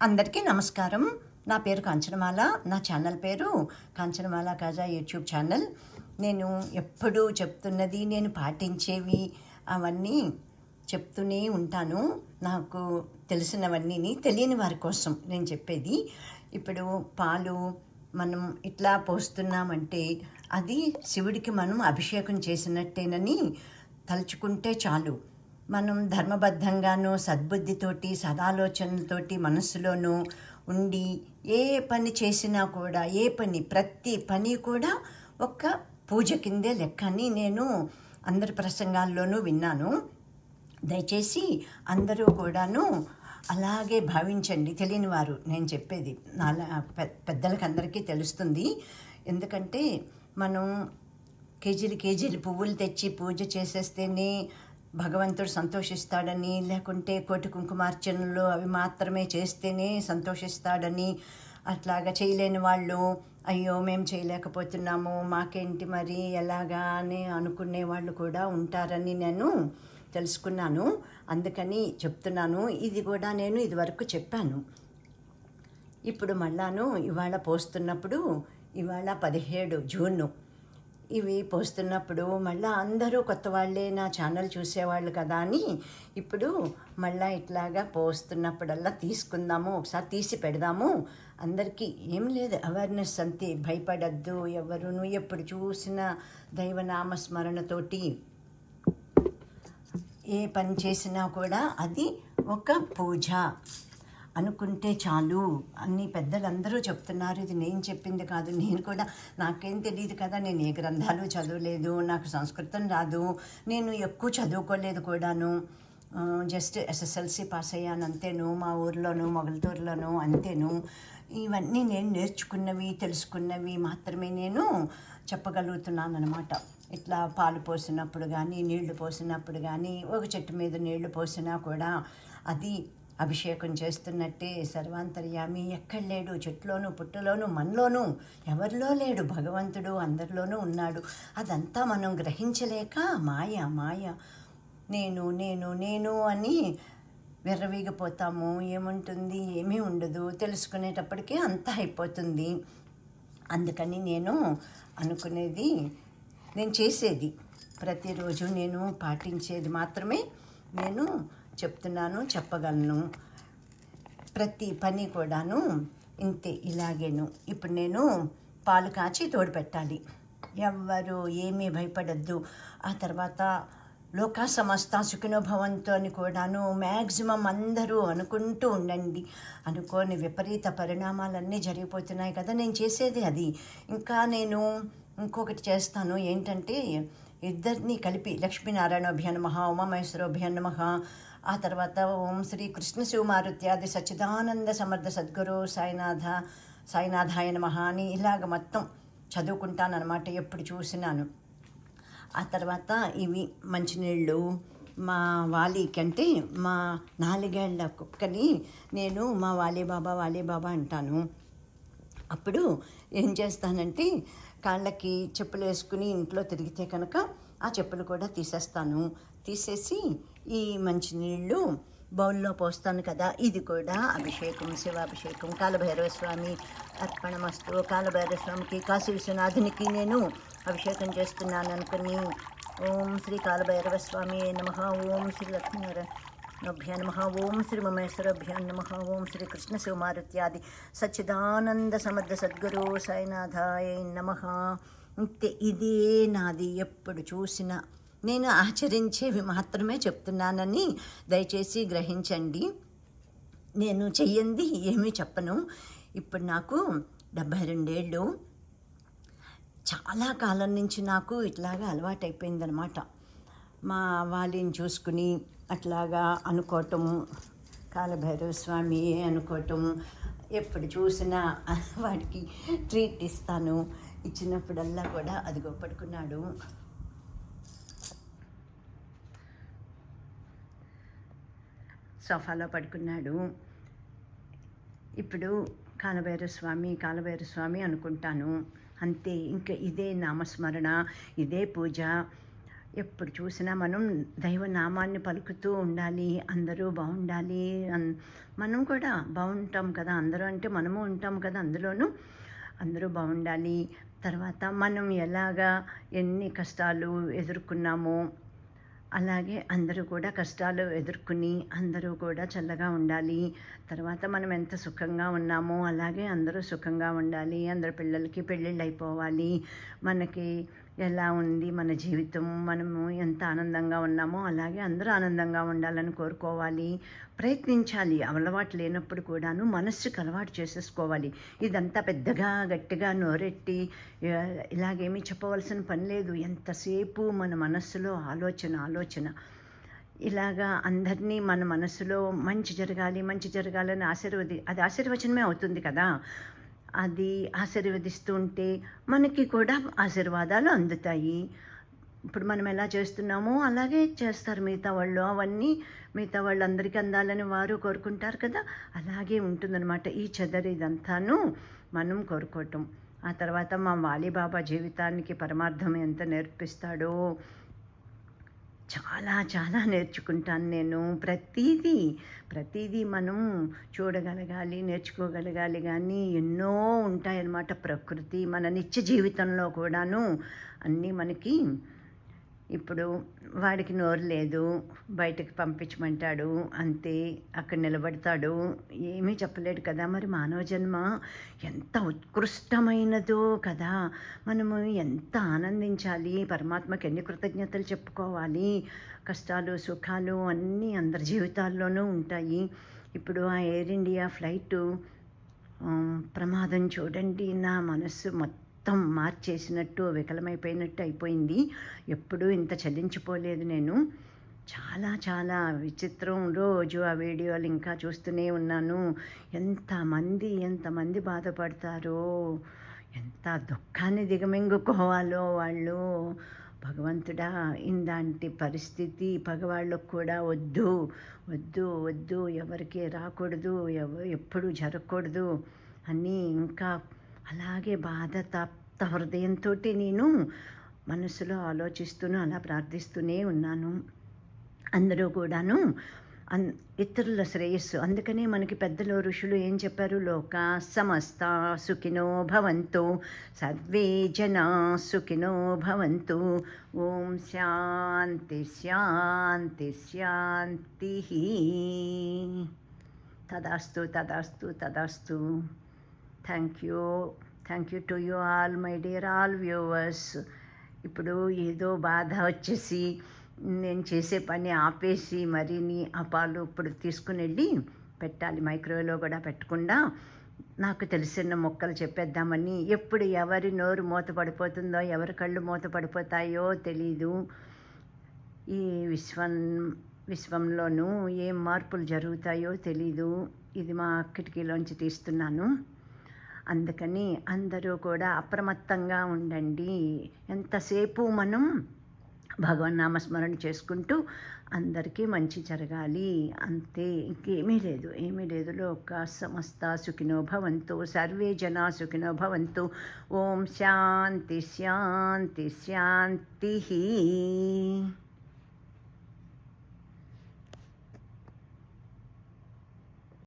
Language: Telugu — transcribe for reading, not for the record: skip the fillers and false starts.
అందరికీ నమస్కారం. నా పేరు కాంచనమాల. నా ఛానల్ పేరు కాంచనమాల కాజా యూట్యూబ్ ఛానల్. నేను ఎప్పుడూ చెప్తున్నది, నేను పాటించేవి అవన్నీ చెప్తూనే ఉంటాను. నాకు తెలిసినవన్నీ తెలియని వారి కోసం నేను చెప్పేది. ఇప్పుడు పాలు మనం ఇట్లా పోస్తున్నామంటే అది శివుడికి మనం అభిషేకం చేసినట్టేనని తలుచుకుంటే చాలు. మనం ధర్మబద్ధంగానూ సద్బుద్ధితోటి సదాలోచనలతోటి మనస్సులోనూ ఉండి ఏ పని చేసినా కూడా ప్రతి పని కూడా ఒక పూజ కిందే లెక్క అని నేను అందరి ప్రసంగాల్లోనూ విన్నాను. దయచేసి అందరూ కూడాను అలాగే భావించండి. తెలియని వారు నేను చెప్పేది పెద్దలకు అందరికీ తెలుస్తుంది. ఎందుకంటే మనం కేజీలు పువ్వులు తెచ్చి పూజ చేసేస్తేనే భగవంతుడు సంతోషిస్తాడని, లేకుంటే కోటి కుంకుమార్చనలు అవి మాత్రమే చేస్తేనే సంతోషిస్తాడని, అట్లాగా చేయలేని వాళ్ళు అయ్యో మేము చేయలేకపోతున్నాము మాకేంటి మరి ఎలాగా అని అనుకునే వాళ్ళు కూడా ఉంటారని నేను తెలుసుకున్నాను. అందుకని చెప్తున్నాను. ఇది కూడా నేను ఇదివరకు చెప్పాను. ఇప్పుడు మళ్ళాను ఇవాళ పోస్తున్నప్పుడు, ఇవాళ 17 జూన్, ఇవి పోస్తున్నప్పుడు మళ్ళీ అందరూ కొత్త వాళ్ళే నా ఛానల్ చూసేవాళ్ళు కదా అని ఇప్పుడు మళ్ళీ ఇట్లాగా పోస్తున్నప్పుడల్లా తీసుకుందాము, ఒకసారి తీసి పెడదాము. అందరికీ ఏం లేదు, అవేర్నెస్ అంతే. భయపడద్దు ఎవరును. ఎప్పుడు చూసిన దైవనామస్మరణతోటి ఏ పని చేసినా కూడా అది ఒక పూజ అనుకుంటే చాలు అని పెద్దలందరూ చెప్తున్నారు. ఇది నేను చెప్పింది కాదు. నేను కూడా నాకేం తెలియదు కదా, నేను ఏ గ్రంథాలు చదవలేదు, నాకు సంస్కృతం రాదు, నేను ఎక్కువ చదువుకోలేదు కూడాను. జస్ట్ ఎస్ఎస్ఎల్సి పాస్ అయ్యాను అంతేను. మా ఊర్లోను మొగల్తూరులోను అంతేను. ఇవన్నీ నేను నేర్చుకున్నవి తెలుసుకున్నవి మాత్రమే నేను చెప్పగలుగుతున్నాను అనమాట. ఇట్లా పాలు పోసినప్పుడు కానీ నీళ్లు పోసినప్పుడు కానీ ఒక చెట్టు మీద నీళ్లు పోసినా కూడా అది అభిషేకం చేస్తున్నట్టే. సర్వాంతర్యామి ఎక్కడ లేడు, చెట్లోనూ పుట్టలోనూ మనలోనూ ఎవరిలో లేడు, భగవంతుడు అందరిలోనూ ఉన్నాడు. అదంతా మనం గ్రహించలేక మాయ నేను నేను నేను అని విర్రవీగిపోతాము. ఏముంటుంది, ఏమీ ఉండదు. తెలుసుకునేటప్పటికీ అంతా అయిపోతుంది. అందుకని నేను అనుకునేది, నేను చేసేది ప్రతిరోజు నేను పాటించేది మాత్రమే నేను చెప్తున్నాను, చెప్పగలను. ప్రతి పని కూడాను ఇంతే, ఇలాగేను. ఇప్పుడు నేను పాలు కాచి తోడు పెట్టాలి. ఎవ్వరు ఏమీ భయపడద్దు. ఆ తర్వాత లోకా సమస్త సుఖినో భవంతు అని కూడాను మ్యాక్సిమం అందరూ అనుకుంటూ ఉండండి. అనుకోని విపరీత పరిణామాలన్నీ జరిగిపోతున్నాయి కదా. నేను చేసేది అది. ఇంకా నేను ఇంకొకటి చేస్తాను. ఏంటంటే ఇద్దరిని కలిపి లక్ష్మీనారాయణోభ్య నమః, ఉమామహేశ్వరోభ్య నమః, ఆ తర్వాత ఓం శ్రీ కృష్ణ శివమారుత్యాది సచ్చిదానంద సమర్థ సద్గురు సాయినాథాయ నమః అని ఇలాగ మొత్తం చదువుకుంటానన్నమాట ఎప్పుడు చూసినాను. ఆ తర్వాత ఇవి మంచినీళ్ళు మా వాలీకి, అంటే మా 4 ఏళ్ల కుక్కని నేను మా వాలీబాబా అంటాను. అప్పుడు ఏం చేస్తానంటే కాళ్ళకి చెప్పులు వేసుకుని ఇంట్లో తిరిగితే కనుక ఆ చెప్పులు కూడా తీసేసి ఈ మంచినీళ్ళు బౌల్లో పోస్తాను కదా. ఇది కూడా అభిషేకం, శివాభిషేకం. కాలభైరవ స్వామి అర్పణమస్తు. కాలభైరవ స్వామికి, కాశీ విశ్వనాథునికి నేను అభిషేకం చేస్తున్నాను అనుకుని ఓం శ్రీ కాలభైరవ స్వామి నమః, ఓం శ్రీ లక్ష్మీనారాయణోభ్య నమః, ఓం శ్రీ ఉమామహేశ్వరోభ్య నమః, ఓం శ్రీ కృష్ణ శివమారుత్యాది సచ్చిదానంద సమర్థ సద్గురు సాయినాథాయ నమః. ఇంతే, ఇదే నాది. ఎప్పుడు చూసినా నేను ఆచరించేవి మాత్రమే చెప్తున్నానని దయచేసి గ్రహించండి. నేను చెయ్యంది ఏమీ చెప్పను. ఇప్పుడు నాకు 72 ఏళ్ళు. చాలా కాలం నుంచి నాకు ఇట్లాగా అలవాటైపోయిందనమాట. మా వాళ్ళని చూసుకుని అట్లాగా అనుకోవటము, కాలభైరవ స్వామి అనుకోవటము. ఎప్పుడు చూసినా వాడికి ట్రీట్ ఇస్తాను. ఇచ్చినప్పుడల్లా కూడా అదిగో పడుకున్నాడు. సోఫాలో పడుకున్నాడు. ఇప్పుడు కాలభైరవ స్వామి అనుకుంటాను. అంతే. ఇంకా ఇదే నామస్మరణ, ఇదే పూజ. ఎప్పుడు చూసినా మనం దైవనామాన్ని పలుకుతూ ఉండాలి. అందరూ బాగుండాలి. మనం కూడా బాగుంటాం కదా, అందరూ అంటే మనము ఉంటాం కదా అందులోనూ. అందరూ బాగుండాలి. తర్వాత మనం ఎలాగా ఎన్ని కష్టాలు ఎదుర్కొన్నామో అలాగే అందరూ కూడా కష్టాలు ఎదుర్కొని అందరూ కూడా చల్లగా ఉండాలి. తర్వాత మనం ఎంత సుఖంగా ఉన్నామో అలాగే అందరూ సుఖంగా ఉండాలి. అందరి పిల్లలకి పెళ్ళిళ్ళు అయిపోవాలి. మనకి ఎలా ఉంది మన జీవితం, మనము ఎంత ఆనందంగా ఉన్నామో అలాగే అందరూ ఆనందంగా ఉండాలని కోరుకోవాలి. ప్రయత్నించాలి. అలవాటు లేనప్పుడు కూడాను మనస్సుకు అలవాటు చేసేసుకోవాలి. ఇదంతా పెద్దగా గట్టిగా నోరెట్టి ఇలాగేమీ చెప్పవలసిన పని లేదు. ఎంతసేపు మన మనస్సులో ఆలోచన ఇలాగా అందరినీ మన మనసులో మంచి జరగాలని అది ఆశీర్వచనమే అవుతుంది కదా. అది ఆశీర్వదిస్తూ ఉంటే మనకి కూడా ఆశీర్వాదాలు అందుతాయి. ఇప్పుడు మనం ఎలా చేస్తున్నామో అలాగే చేస్తారు మిగతా వాళ్ళు. అవన్నీ మిగతా వాళ్ళందరికీ అందాలని వారు కోరుకుంటారు కదా, అలాగే ఉంటుందన్నమాట. ఈ ఇదంతాను మనం కోరుకోవటం. ఆ తర్వాత మా వాలీబాబా జీవితానికి పరమార్థం ఎంత నేర్పిస్తాడో చాలా నేర్చుకుంటాను నేను. ప్రతిదీ మనం చూడగలగాలి, నేర్చుకోగలగాలి. కానీ ఎన్నో ఉంటాయన్నమాట ప్రకృతి మన నిత్య జీవితంలో కూడాను అన్నీ మనకి. ఇప్పుడు వాడికి నోరు లేదు, బయటకు పంపించమంటాడు, అంతే అక్కడ నిలబడతాడు, ఏమీ చెప్పలేడు కదా. మరి మానవ జన్మ ఎంత ఉత్కృష్టమైనదో కదా. మనము ఎంత ఆనందించాలి, పరమాత్మకి ఎన్ని కృతజ్ఞతలు చెప్పుకోవాలి. కష్టాలు సుఖాలు అన్నీ అందరి జీవితాల్లోనూ ఉంటాయి. ఇప్పుడు ఆ ఎయిర్ ఇండియా ఫ్లైటు ప్రమాదం చూడండి, నా మనస్సు మొత్తం మార్చేసినట్టు వికలమైపోయినట్టు అయిపోయింది. ఎప్పుడూ ఇంత చలించిపోలేదు నేను. చాలా విచిత్రం. రోజు ఆ వీడియోలు ఇంకా చూస్తూనే ఉన్నాను. ఎంతమంది బాధపడతారో, ఎంత దుఃఖాన్ని దిగమింగుకోవాలో వాళ్ళు. భగవంతుడా, ఇలాంటి పరిస్థితి పగవాళ్ళకు కూడా వద్దు, ఎవరికి రాకూడదు, ఎప్పుడు జరగకూడదు అని ఇంకా అలాగే తప్త హృదయంతో నేను మనసులో ఆలోచిస్తూనే అలా ప్రార్థిస్తూనే ఉన్నాను. అందరూ కూడాను ఇతరుల శ్రేయస్సు. అందుకనే మనకి పెద్దలు ఋషులు ఏం చెప్పారు? లోకా సమస్త సుఖినో భవంతు, సర్వే జనా సుఖినో భవంతు. ఓం శాంతి. తదాస్తు. Thank you to you all my dear all viewers. ఇప్పుడు ఏదో బాధ వచ్చేసి నేను చేసే పని ఆపేసి మరిని ఆ పాలు ఇప్పుడు తీసుకుని వెళ్ళి పెట్టాలి. మైక్రోవేవ్లో కూడా పెట్టకుండా నాకు తెలిసిన మొక్కలు చెప్పేద్దామని. ఎప్పుడు ఎవరి నోరు మూత పడిపోతుందో, ఎవరి కళ్ళు మూత పడిపోతాయో తెలీదు. ఈ విశ్వంలోనూ ఏం మార్పులు జరుగుతాయో తెలీదు. ఇది మా కిటికీలోంచి తీస్తున్నాను. అందుకని అందరూ కూడా అప్రమత్తంగా ఉండండి. ఎంతసేపు మనం భగవన్నామస్మరణ చేసుకుంటూ అందరికీ మంచి జరగాలి, అంతే. ఇంకేమీ లేదు. లోక సమస్త సుఖినో భవంతు, సర్వే జనా సుఖినో భవంతు. ఓం శాంతి.